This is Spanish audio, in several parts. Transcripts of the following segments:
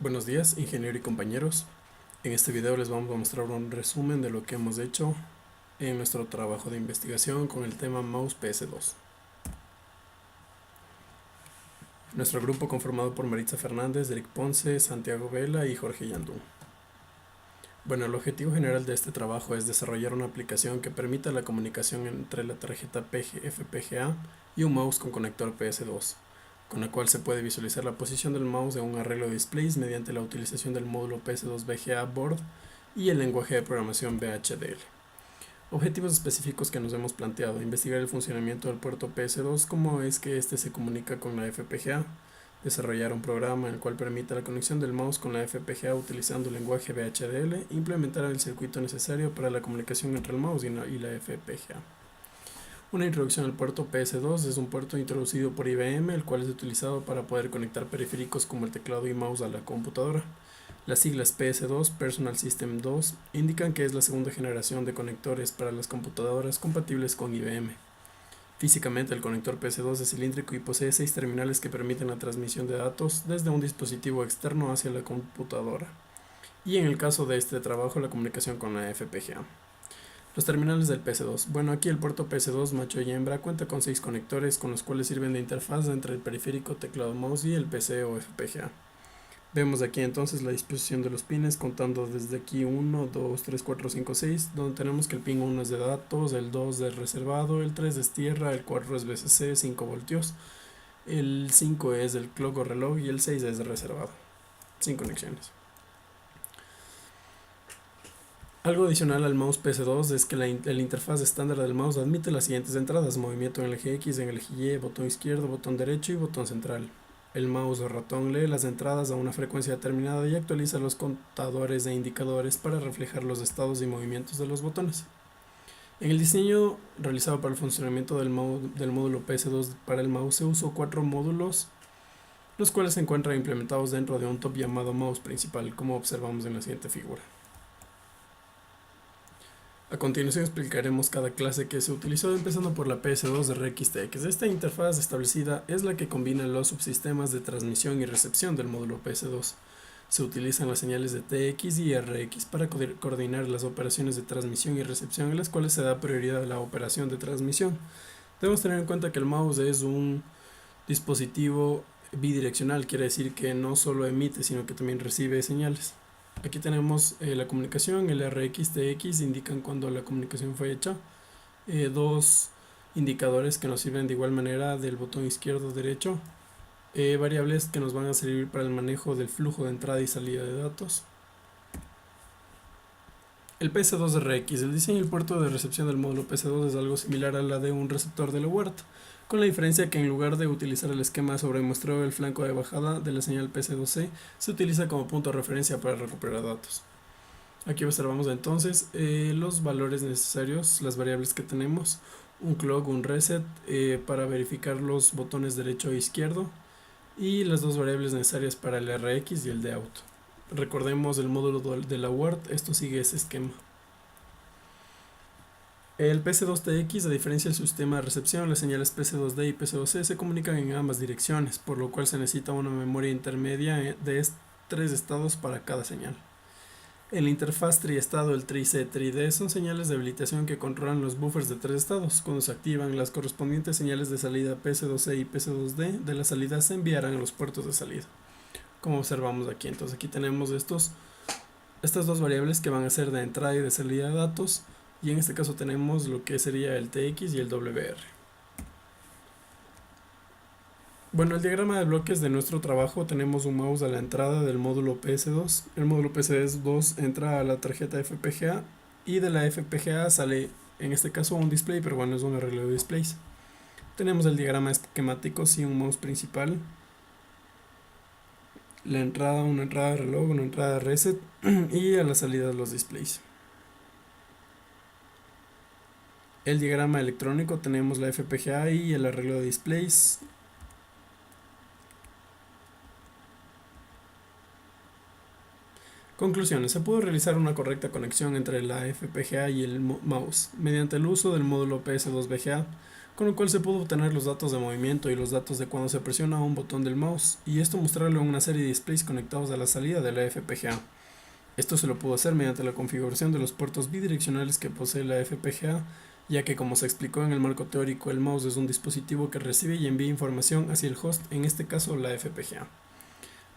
Buenos días, ingeniero y compañeros. En este video les vamos a mostrar un resumen de lo que hemos hecho en nuestro trabajo de investigación con el tema mouse PS2. Nuestro grupo conformado por Maritza Fernández, Eric Ponce, Santiago Vela y Jorge Yandún. Bueno, el objetivo general de este trabajo es desarrollar una aplicación que permita la comunicación entre la tarjeta FPGA y un mouse con conector PS2, con la cual se puede visualizar la posición del mouse en un arreglo de displays mediante la utilización del módulo PS2 VGA Board y el lenguaje de programación VHDL. Objetivos específicos que nos hemos planteado: investigar el funcionamiento del puerto PS2, cómo es que este se comunica con la FPGA, desarrollar un programa en el cual permita la conexión del mouse con la FPGA utilizando el lenguaje VHDL, implementar el circuito necesario para la comunicación entre el mouse y la FPGA. Una introducción al puerto PS2 es un puerto introducido por IBM, el cual es utilizado para poder conectar periféricos como el teclado y mouse a la computadora. Las siglas PS2, Personal System 2, indican que es la segunda generación de conectores para las computadoras compatibles con IBM. Físicamente, el conector PS2 es cilíndrico y posee 6 terminales que permiten la transmisión de datos desde un dispositivo externo hacia la computadora, y en el caso de este trabajo, la comunicación con la FPGA. Los terminales del PS2. Bueno, aquí el puerto PS2 macho y hembra cuenta con 6 conectores con los cuales sirven de interfaz entre el periférico, teclado, mouse y el PC o FPGA. Vemos aquí entonces la disposición de los pines, contando desde aquí 1, 2, 3, 4, 5, 6, donde tenemos que el pin 1 es de datos, el 2 es reservado, el 3 es tierra, el 4 es VCC, 5 voltios, el 5 es el clock o reloj y el 6 es reservado, sin conexiones. Algo adicional al mouse PS2 es que la interfaz estándar del mouse admite las siguientes entradas: movimiento en el eje X, en el eje Y, botón izquierdo, botón derecho y botón central. El mouse o ratón lee las entradas a una frecuencia determinada y actualiza los contadores e indicadores para reflejar los estados y movimientos de los botones. En el diseño realizado para el funcionamiento del módulo PS2 para el mouse se usó 4 módulos, los cuales se encuentran implementados dentro de un top llamado mouse principal, como observamos en la siguiente figura. A continuación explicaremos cada clase que se utilizó, empezando por la PS2 RxTX. Esta interfaz establecida es la que combina los subsistemas de transmisión y recepción del módulo PS2. Se utilizan las señales de TX y RX para coordinar las operaciones de transmisión y recepción, en las cuales se da prioridad a la operación de transmisión. Debemos tener en cuenta que el mouse es un dispositivo bidireccional, quiere decir que no solo emite, sino que también recibe señales. Aquí tenemos la comunicación, el RX, TX indican cuando la comunicación fue hecha. Dos indicadores que nos sirven de igual manera del botón izquierdo derecho. Variables que nos van a servir para el manejo del flujo de entrada y salida de datos. El PS2RX, el diseño y el puerto de recepción del módulo PS2 es algo similar a la de un receptor de la UART, con la diferencia que en lugar de utilizar el esquema sobre muestreo del flanco de bajada de la señal PC2C, se utiliza como punto de referencia para recuperar datos. Aquí observamos entonces los valores necesarios, las variables que tenemos: un clock, un reset para verificar los botones derecho e izquierdo, y las dos variables necesarias para el RX y el de auto. Recordemos el módulo de la UART, esto sigue ese esquema. El PC2TX, a diferencia del sistema de recepción, las señales PC2D y PC2C se comunican en ambas direcciones, por lo cual se necesita una memoria intermedia de 3 estados para cada señal. En la interfaz triestado, el TRI-C, TRI-D son señales de habilitación que controlan los buffers de 3 estados. Cuando se activan, las correspondientes señales de salida PC2C y PC2D de la salida se enviarán a los puertos de salida, como observamos aquí. Entonces aquí tenemos estas dos variables que van a ser de entrada y de salida de datos, y en este caso tenemos lo que sería el TX y el WR. Bueno, el diagrama de bloques de nuestro trabajo: tenemos un mouse a la entrada del módulo PS2. El módulo PS2 entra a la tarjeta FPGA y de la FPGA sale, en este caso, un display, pero bueno, es un arreglo de displays. Tenemos el diagrama esquemático: sí, un mouse principal, la entrada, una entrada de reloj, una entrada de reset y a la salida los displays. El diagrama electrónico: tenemos la FPGA y el arreglo de displays. Conclusiones: se pudo realizar una correcta conexión entre la FPGA y el mouse mediante el uso del módulo PS2 VGA con lo cual se pudo obtener los datos de movimiento y los datos de cuando se presiona un botón del mouse, y esto mostrarlo en una serie de displays conectados a la salida de la FPGA. Esto se lo pudo hacer mediante la configuración de los puertos bidireccionales que posee la FPGA, ya que como se explicó en el marco teórico, el mouse es un dispositivo que recibe y envía información hacia el host, en este caso la FPGA.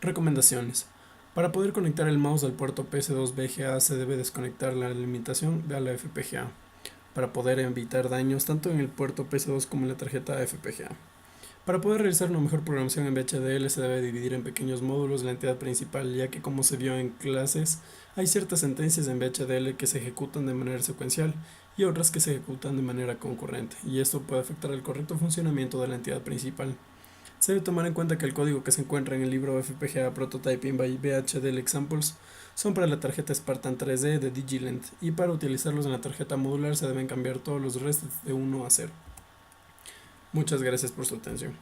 Recomendaciones. Para poder conectar el mouse al puerto PS2 VGA se debe desconectar la limitación de la FPGA, para poder evitar daños tanto en el puerto PS2 como en la tarjeta FPGA. Para poder realizar una mejor programación en VHDL se debe dividir en pequeños módulos la entidad principal, ya que como se vio en clases, hay ciertas sentencias en VHDL que se ejecutan de manera secuencial y otras que se ejecutan de manera concurrente, y esto puede afectar el correcto funcionamiento de la entidad principal. Se debe tomar en cuenta que el código que se encuentra en el libro FPGA Prototyping by VHDL Examples son para la tarjeta Spartan 3D de DigiLent, y para utilizarlos en la tarjeta modular se deben cambiar todos los resets de 1 a 0. Muchas gracias por su atención.